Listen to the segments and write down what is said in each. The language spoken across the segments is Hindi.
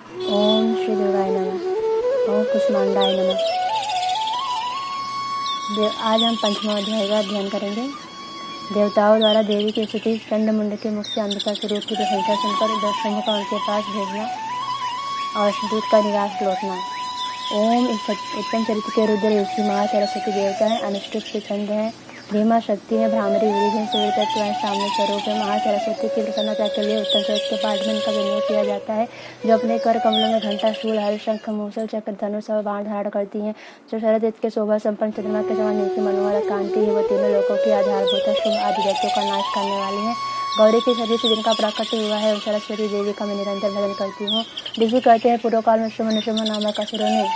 ओम श्री दुर्गाय नमः। ओम कुष्मांडाय नमः। आज हम पंचमा अध्याय का अध्ययन करेंगे। देवताओं द्वारा देवी की स्तुति, चंड मुंड के मुख से अंबिका के रूप की प्रशंसा सुनकर दर्शकों का उनके पास भेजना और दूत का निराश लौटना। ओम उत्तम चरित्र के रुद्र ऋषि महासरस्वती देवता है, अनुष्ठित के छंद है, भीमा शक्ति है, भ्रामरी विधि है, सूर्य तत्व है, सामने स्वरूप है। महासरस्वती की प्रसन्नता के लिए उत्तम चरित्र के पाठ में इनका विनियोग किया जाता है, जो अपने कर कमलों में घंटा, शूल, हर शंख, मूसल, चक्र, धनुष और बाण धारण करती हैं। जो शरद ऋतु के शोभा संपन्न चंद्रमा के समान नीति मनोहर कांति है, वो तीनों लोकों की आधारभूत शुभ आदि दैत्यों का नाश करने वाली है। गौरी के शरीर से जिनका प्राकट्य हुआ है, उन सरस्वती देवी का मैं निरंतर भजन करती हूँ। ऋषि कहते हैं, पूर्व काल में शुम्भ नामक असुरों ने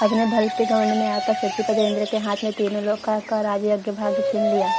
अपने बल के घमंड में आकर शक्तिपद इंद्र के हाथ में तीनों लोक का राजयज्ञ भाग छीन लिया।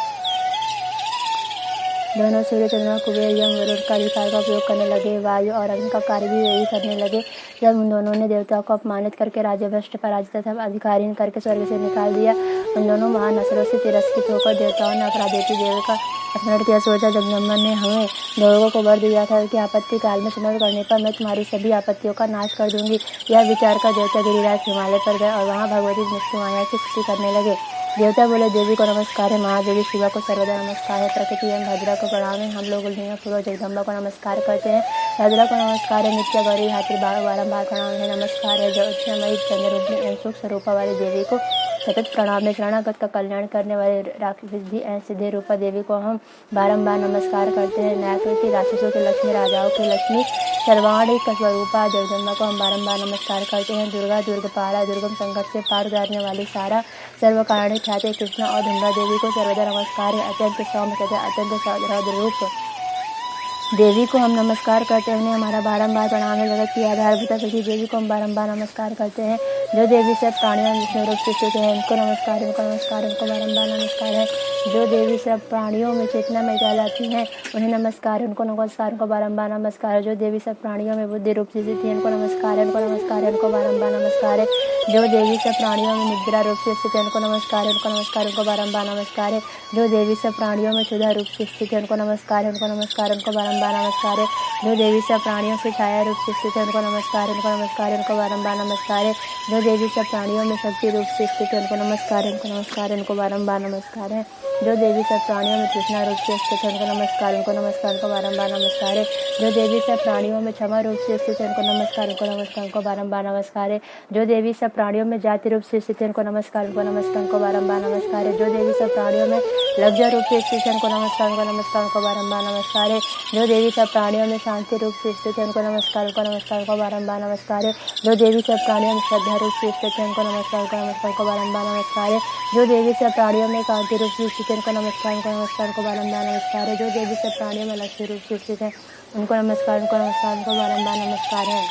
दोनों सूर्य, चंद्रमा, कुबेर, यम, वरुण का अधिकार का उपयोग करने लगे। वायु और अग्नि का कार्य भी यही करने लगे। जब उन दोनों ने देवताओं को अपमानित करके राज्य भ्रष्ट, पराजित तथा अधिकारहीन करके स्वर्ग से निकाल दिया, उन दोनों महान असुरों से तिरस्कृत होकर देवताओं ने अपराधेती देवी का स्मरण किया। सोचा, जगदम्बा ने हमें लोगों को वर दिया था कि आपत्ति काल में स्मरण करने पर मैं तुम्हारी सभी आपत्तियों का नाश कर दूंगी। यह विचार कर देवता गिरिराज हिमालय पर गए और वहाँ भगवती विष्णु माया की स्तुति करने लगे। देवता बोले, देवी को नमस्कार है, महादेवी शिवा को सर्वदा नमस्कार है, प्रकृति एवं भद्रा को प्रणाम है। हम लोग पूर्व जगदम्बा को नमस्कार करते हैं, भद्रा को नमस्कार है, नित्य गौरी हाथी बारंबार प्रणाम है, नमस्कार है। ज्योतिर्मयी चंद्ररूपिणी एवं सुख स्वरूपा वाली देवी को सतत प्रणाम है। शरणागत का कल्याण करने वाले राक्षसी एवं सिद्धि रूपा देवी को हम बारंबार नमस्कार करते हैं। न्यायकृति राक्षसों के लक्ष्मी, राजाओं के लक्ष्मी, सर्वाणी स्वरूपा जगदम्बा को हम बारंबार नमस्कार करते हैं। दुर्गा, दुर्गपाला, दुर्गम संकट से पार उतारने वाली सारा, सर्वकारणी ख्याति कृष्णा और धुंधा देवी को सर्वदा नमस्कार है। अत्यंत सौम्य तथा अत्यंत सौंदर्य रूप देवी को हम नमस्कार करते हैं, उन्हें हमारा बारंबार प्रणाम है। जगत की आधारभूत पृथ्वी देवी को हम बारंबार नमस्कार करते हैं। जो देवी सब प्राणियों में विष्णु रूप से स्थित है, उनको नमस्कार, उनको नमस्कार, उनको बारंबार नमस्कार है। जो देवी सब प्राणियों में चेतना में कहलाती हैं, उन्हें नमस्कार, उनको नमस्कार, उनको बारंबार नमस्कार है। जो देवी सब प्राणियों में बुद्धि रूप से स्थित है, उनको नमस्कार है, उनको नमस्कार है, उनको बारंबार नमस्कार है। जो देवी सब प्राणियों में निद्रा रूप से स्थित है, उनको नमस्कार है, उनको नमस्कार, उनको बारंबार नमस्कार है। जो देवी सब प्राणियों में क्षुधा रूप से स्थित है, उनको नमस्कार है, उनको नमस्कार, उनको बारंबार नमस्कार है। जो देवी सब प्राणियों से छाया रूप से स्थित है, उनको नमस्कार है, उनको नमस्कार, उनको बारंबार नमस्कार है। जो देवी सब प्राणियों में शक्ति रूप से स्थित है, उनको नमस्कार है, उनको नमस्कार, उनको बारंबार नमस्कार है। जो देवी सब प्राणियों में तृष्णा रूप से स्थित है, उनको नमस्कार, उनको नमस्कार, उनको बारंबार नमस्कार है। जो देवी सब प्राणियों में क्षमा रूप से स्थित है, उनको नमस्कार, उनको नमस्कार, उनको बारंबार नमस्कार है। जो देवी सब प्राणियों में जाति रूप से स्थित है, उनको नमस्कार, उनको नमस्कार, उनको बारंबार नमस्कार है। जो देवी सब प्राणियों में लज्जा रूप से स्थित है, उनको नमस्कार, उनको नमस्कार, उनको बारंबार नमस्कार है। जो देवी सब प्राणियों में शांति रूप से स्थित है, उनको नमस्कार, उनको नमस्कार, उनको बारंबार नमस्कार है। जो देवी सब प्राणियों में श्रद्धा रूप से स्थित है, उनको नमस्कार, उनको नमस्कार, उनको बारंबार नमस्कार है। जो देवी सब प्राणियों में कांति रूप से स्थित है, उनको नमस्कार, उनको नमस्कार, उनको बारंबार नमस्कार है। जो देवी सब प्राणियों में लक्ष्य रूप से स्थित है, उनको नमस्कार, उनको नमस्कार, उनको बारंबार नमस्कार है।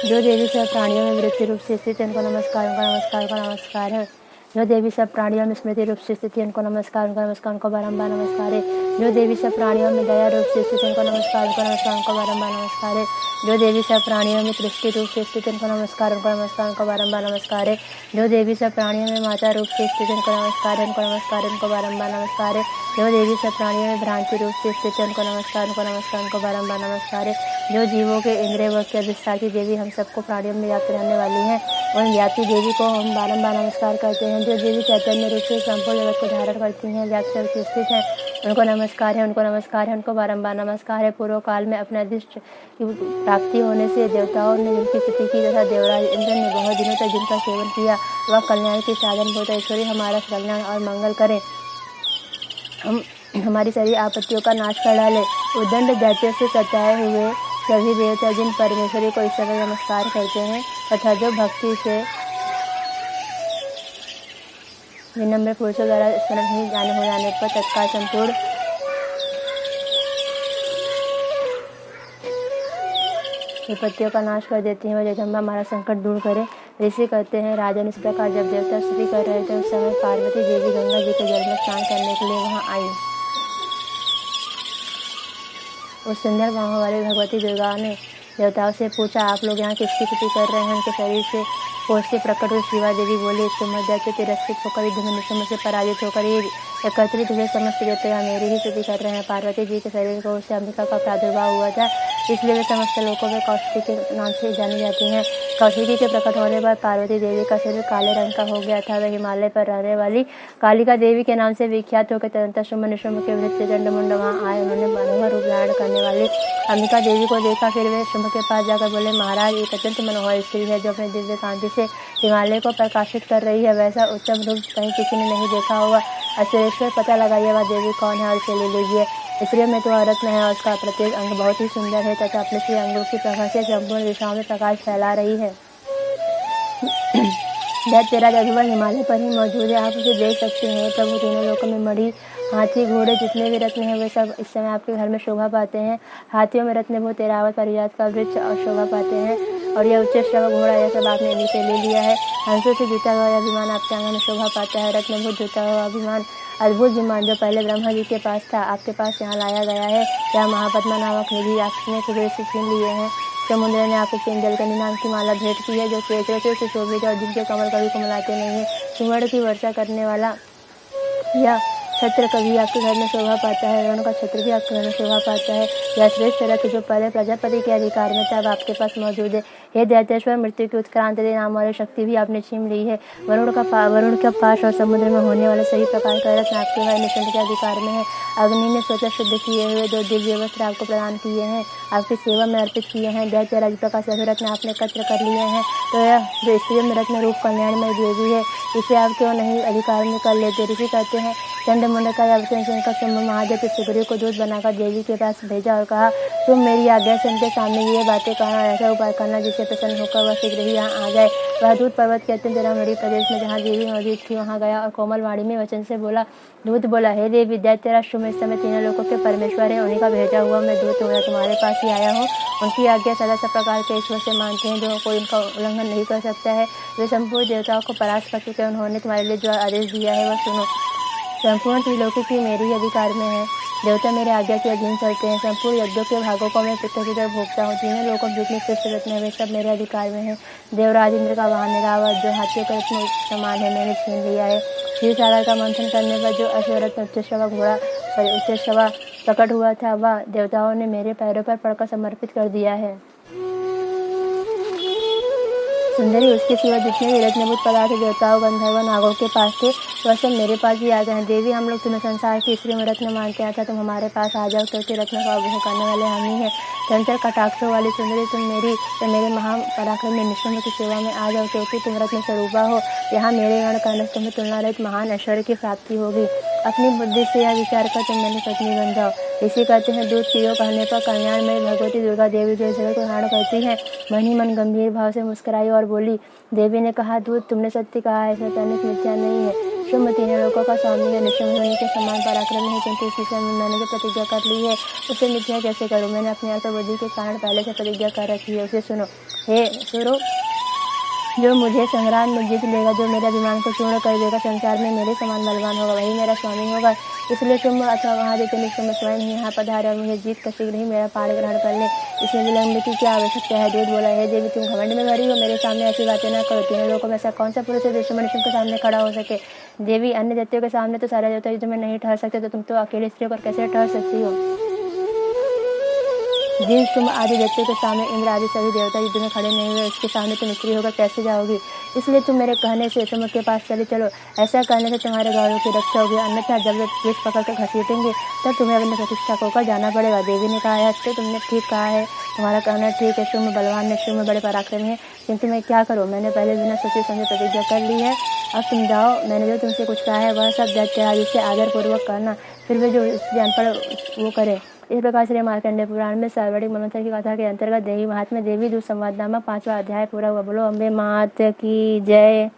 जो देवी सब प्राणियों में वृत्ति रूप से स्थित है, उनको नमस्कार, उनको नमस्कार, उनको नमस्कार है। जो देवी सब प्राणियों में स्मृति रूप से स्थित है, उनको नमस्कार, उनको नमस्कार, उनको बारंबार नमस्कार है। जो देवी सब प्राणियों में दया रूप से स्थित है, उनको नमस्कार, उनको नमस्कार, उनको बारंबार नमस्कार है। जो देवी सब प्राणियों में दृष्टि रूप से स्थित है, उनको नमस्कार, उनको नमस्कार, उनको बारंबार नमस्कार है। जो देवी सब प्राणियों में माता रूप से स्थित है, उनको नमस्कार, उनको नमस्कार, उनको बारंबार नमस्कार है। जो देवी सब प्राणियों में भ्रांति रूप से स्थित है, उनको नमस्कार, उनको नमस्कार, उनको बारंबार नमस्कार है। जो जीवों के इंद्रिय व के अधिष्ठात्री देवी हम सबको प्राणियों में व्याप्त रहने वाली हैं, उन व्याप्ति देवी को हम बारंबार नमस्कार करते हैं। जो देवी चैतन्य रूप से संपूर्ण जगत को धारण करती हैं, व्याप्त रूप से स्थित है, उनको नमस्कार है, उनको नमस्कार है, उनको बारंबार नमस्कार है। पूर्व काल में अपने अदृष्ट की प्राप्ति होने से देवताओं ने जिनकी स्तुति की तथा देवराज इंद्र ने बहुत दिनों तक जिनका सेवन किया, वह कल्याण के साधन होता। ईश्वरी हमारा कल्याण और मंगल करें, हम हमारी सारी आपत्तियों का नाश कर डाले। उद्दंड दैत्यों से सताए हुए सभी देवता जिन परमेश्वरी को इस समय नमस्कार करते हैं तथा जो भक्ति से विनम्र पुरुषों द्वारा स्मरण ही जाने हो जाने पर तत्काल संपूर्ण विपत्तियों का नाश कर देती हैं, वह जगदम्बा हमारा संकट दूर करे। ऋषि कहते हैं, राजन इस प्रकार जब देवता स्तुति कर रहे थे, उस समय पार्वती देवी गंगा जी के जल में स्नान करने के लिए वहां आई। उस सुंदर बाहों वाली भगवती दुर्गा ने देवताओं से पूछा, आप लोग यहाँ किसकी स्तुति कर रहे हैं? उनके शरीर से कोष से प्रकट हुई शिवा देवी बोली, सुमर दैत्य तिरस्कृत होकर युद्ध में निशम से पराजित होकर ये एकत्रित हुए समस्त देवता मेरी ही स्तुति कर रहे हैं। पार्वती जी के शरीर को उससे अंबिका का प्रादुर्भाव हुआ था, इसलिए वे समस्त लोगों में कौशिकी के नाम से जानी जाती हैं। कौशिकी के प्रकट होने पर पार्वती देवी का शरीर काले रंग का हो गया था। वह हिमालय पर रहने वाली कालिका देवी के नाम से विख्यात होकर तदंतर शुम्भ निशुम्भ के वृत्त चंडमुंड वहाँ आए। उन्होंने मनोहर रूप धारण करने वाली अंबिका देवी को देखा। फिर वे शुंभ के पास जाकर बोले, महाराज, एक अत्यंत मनोहर स्त्री है जो अपने दिव्य कांति से हिमालय को प्रकाशित कर रही है। वैसा उत्तम रूप कहीं किसी ने नहीं देखा होगा। असुरेश्वर, पता लगाइए वह देवी कौन है और इसे ले लीजिए। स्त्रियों में तो रत्न है और उसका प्रत्येक अंग बहुत ही सुंदर है तथा अपने श्री अंगों की प्रभा से संपूर्ण दिशाओं में प्रकाश फैला रही है। तेरा जज्बा हिमालय पर ही मौजूद है, आप उसे देख सकते हैं। प्रभु, तीनों लोकों में मणि, हाथी, घोड़े, जितने भी रत्न हैं वे सब इस समय आपके घर में शोभा पाते हैं। हाथियों में रत्नभूत ऐरावत परिजात का वृक्ष और शोभा पाते हैं, और यह उच्च श्रव घोड़ा यह सब आपने इन्हीं से ले लिया है। हंसों से जुटा हुआ यह विमान आपके आंगन में शोभा पाता है। रत्नभूत जुटा हुआ विमान, अद्भुत विमान जो पहले ब्रह्मा जी के पास था, आपके पास यहाँ लाया गया है। यह महापद्मा नामक निधि आपने कुबेर से छीन लिए हैं। समुद्र ने आपको जलकंदी नाम की माला भेंट की है जो केसर से सुशोभित है और जिनके कमल कभी कुमलाते नहीं है। सुवर्ण की वर्षा करने वाला यह छत्र कभी आपके घर में शोभा पाता है, उनका छत्र भी आपके घर में शोभा पाता है। यह श्रेष्ठ रथ जो पहले प्रजापति के अधिकार में था, अब आपके पास मौजूद है। हे दैत्येश्वर, मृत्यु की उत्क्रांति दे नाम वाली शक्ति भी आपने छीन ली है। वरुण का पाश और समुद्र में होने वाले सही प्रकार का रत्न आपके भाई निशुंभ के अधिकार में है। अग्नि ने स्वतः शुद्ध किए हुए 2 दिव्य वस्त्र आपको प्रदान किए हैं, आपकी सेवा में अर्पित किए हैं। दैत्य राज प्रकाश सभी रत्न आपने एकत्र कर लिए हैं। तो यह जो स्त्रियों में रत्न रूप कल्याणमय देवी है, इसे आप क्यों नहीं अधिकार में कर लेते। ऋषि कहते हैं, चंद्रमुंड का अवतरण सुनकर शुंभ महादेव सुग्रीव को दूत बनाकर देवी के पास भेजा और कहा, तुम मेरी आज्ञा से उनके सामने ये बातें कहना, ऐसा उपाय करना जिससे प्रसन्न होकर वह शीघ्र ही यहाँ आ जाए। वह दूत पर्वत के अत्यंत रमणीय प्रदेश में जहाँ देवी मौजूद थी वहाँ गया और कोमल वाणी में वचन से बोला। दूत बोला, हे देवी, दैत्यराज शुंभ इस समय तीनों लोगों के परमेश्वर है, उन्हीं का भेजा हुआ मैं दूत हूँ, तुम्हारे पास ही आया हूँ। उनकी आज्ञा सदा सब प्रकार के ईश्वर से मानते हैं, जो कोई उनका उल्लंघन नहीं कर सकता है। वे संपूर्ण देवताओं को परास्त कर चुके हैं। उन्होंने तुम्हारे लिए जो आदेश दिया है वह सुनो। संपूर्ण त्रिलोकी की मेरी अधिकार में है। देवता मेरे आज्ञा के अधीन चलते हैं। संपूर्ण यज्ञों के भागों को मैं पृथक पृथक भोगता हूँ। तीनों लोगों जितने श्रेष्ठ रत्न है वे सब मेरे अधिकार में है। देवराज इंद्र का वाहन ऐरावत जो हाथियों का रत्न समान है, मैंने छीन लिया है। क्षीर सागर का मंथन करने पर जो अश्वरत्न उच्चश्रवा प्रकट हुआ था, वह देवताओं ने मेरे पैरों पर पड़कर समर्पित कर दिया है। सुंदरी, उसके सिवा जितने भी रत्नभूत पदार्थ देवताओं, गंधर्व, नागों के पास थे वह सब मेरे पास ही आ गए हैं। देवी, हम लोग तुम्हें संसार की स्त्री में रत्न मानते हैं, तुम हमारे पास आ जाओ, क्योंकि रत्न का उपभोग करने वाले हम ही हैं। चंचल कटाक्षों वाली सुंदरी, तुम मेरे महापराक्रमी निशुंभ की सेवा में आ जाओ, क्योंकि तुम रत्न स्वरूपा हो। यहाँ मेरे गण करने तुम्हें तुलना रहित महान ऐश्वर्य की प्राप्ति होगी। अपनी बुद्धि से यह विचार कर तुम मेरी पत्नी बन जाओ। ऋषि कहते हैं, दूत की ओर कहने पर कल्याणमयी भगवती दुर्गा देवी जो जगत को धारण करती है, मन ही मन गंभीर भाव से मुस्कुराई और बोली। देवी ने कहा, दूत, तुमने सत्य कहा है, ऐसा तनिक मिथ्या नहीं है। शुंभ तीनों लोकों का स्वामी है, निशुंभ होने के समान पराक्रमी है, किंतु इसी समय मैंने जो प्रतिज्ञा कर ली है उसे मिथ्या कैसे करूं। मैंने अपनी अल्पबुद्धि के कारण पहले से प्रतिज्ञा कर रखी है, उसे सुनो। हे सुरो, जो मुझे संग्राम में जीत लेगा, जो मेरे अभिमान को चूर्ण कर देगा, संसार में मेरे समान बलवान होगा, वही मेरा स्वामी होगा। इसलिए शुंभ अथवा महादेव निशुंभ स्वयं ही यहाँ पधारे और मुझे जीत कर शीघ्र ही मेरा पाण ग्रहण कर ले। इसमें विलंब की क्या आवश्यकता है। दूत बोला, हे देवी, तुम घमंड में भरी हो, मेरे सामने ऐसी बातें न करो। तीनों लोगों में ऐसा कौन सा पुरुष है जो शुंभ निशुंभ के सामने खड़ा हो सके। देवी, अन्य दैत्यों के सामने तो सारे देवता युद्ध में नहीं ठहर सकते, तो तुम तो अकेली स्त्री होकर कैसे ठहर सकती हो। जिन शुंभ आदि दैत्यों के सामने इंद्र आदि सभी देवता युद्ध में खड़े नहीं हुए, उसके सामने तुम स्त्री होकर कैसे जाओगी। इसलिए तुम मेरे कहने से शुंभ के पास चले चलो। ऐसा करने से तुम्हारे गौरव की रक्षा होगी, अन्यथा जब वे पीठ पकड़ कर घसीटेंगे तब तुम्हें अपनी प्रतिष्ठा खोकर जाना पड़ेगा। देवी ने कहा, तो तुमने ठीक कहा है, तुम्हारा कहना ठीक है। शुंभ बलवान है, शुंभ बड़े पराक्रमी है, किंतु मैं क्या करूँ। मैंने पहले बिना सोचे समझे प्रतिज्ञा कर ली है। अब तुम जाओ, मैंने जो तुमसे कुछ कहा है वह सब दैत्य से आदरपूर्वक करना, फिर वे जो ज्ञान पर वो करे। इस प्रकार श्री मार्कंडेय पुराण में सर्वणिक मनवंतर की कथा के अंतर्गत देवी महात्म्य देवी दूत संवाद नामक 5वां अध्याय पूरा हुआ। बोलो अम्बे मात की जय।